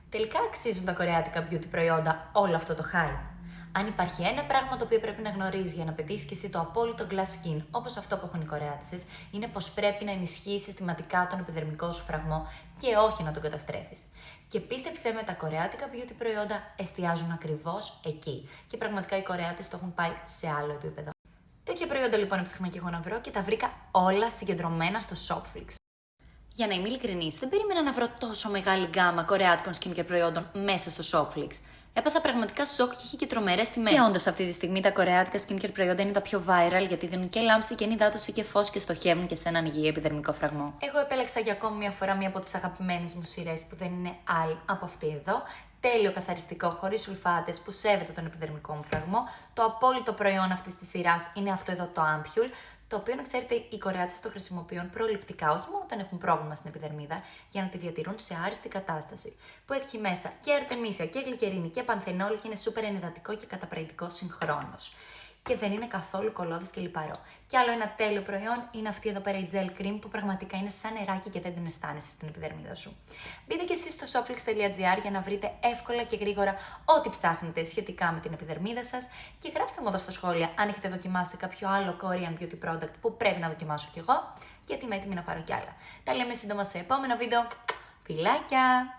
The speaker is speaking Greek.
Τελικά αξίζουν τα κορεάτικα beauty προϊόντα όλο αυτό το hype? Αν υπάρχει ένα πράγμα το οποίο πρέπει να γνωρίζει για να πετύχει και εσύ το απόλυτο glass skin, όπως αυτό που έχουν οι Κορεάτισσες, είναι πως πρέπει να ενισχύει συστηματικά τον επιδερμικό σου φραγμό και όχι να τον καταστρέφεις. Και πίστεψέ με, τα κορεάτικα beauty προϊόντα εστιάζουν ακριβώς εκεί. Και πραγματικά οι Κορεάτες το έχουν πάει σε άλλο επίπεδο. Τέτοια προϊόντα λοιπόν έψαχνα και εγώ να βρω και τα βρήκα όλα συγκεντρωμένα στο Shopflix. Για να είμαι ειλικρινής, δεν περίμενα να βρω τόσο μεγάλη γκάμα κορεάτικων skincare προϊόντων μέσα στο Shopflix. Έπαθα πραγματικά σοκ και είχε και τρομερές τιμές. Και όντως αυτή τη στιγμή τα κορεάτικα skincare προϊόντα είναι τα πιο viral γιατί δίνουν και λάμψη και ενυδάτωση και φως και στοχεύουν και σε έναν υγιή επιδερμικό φραγμό. Εγώ επέλεξα για ακόμη μια φορά μία από τις αγαπημένες μου σειρές που δεν είναι άλλη από αυτή εδώ. Τέλειο καθαριστικό, χωρίς σουλφάτες, που σέβεται τον επιδερμικό μου φραγμό. Το απόλυτο προϊόν αυτής της σειράς είναι αυτό εδώ το Ampule, το οποίο, να ξέρετε, οι Κορεάτες το χρησιμοποιούν προληπτικά, όχι μόνο όταν έχουν πρόβλημα στην επιδερμίδα, για να τη διατηρούν σε άριστη κατάσταση. Που έχει μέσα και αρτεμίσια και γλυκερίνη και πανθενόλ και είναι σούπερ ενυδατικό και καταπραγητικό συγχρόνως. Και δεν είναι καθόλου κολώδης και λιπαρό. Και άλλο ένα τέλειο προϊόν είναι αυτή εδώ πέρα η gel cream που πραγματικά είναι σαν νεράκι και δεν την αισθάνεσαι στην επιδερμίδα σου. Μπείτε και εσείς στο shopflix.gr για να βρείτε εύκολα και γρήγορα ό,τι ψάχνετε σχετικά με την επιδερμίδα σας και γράψτε μου εδώ στα σχόλια αν έχετε δοκιμάσει κάποιο άλλο Korean beauty product που πρέπει να δοκιμάσω κι εγώ, γιατί είμαι έτοιμη να πάρω κι άλλα. Τα λέμε σύντομα σε επόμενο βίντεο. Φιλάκια!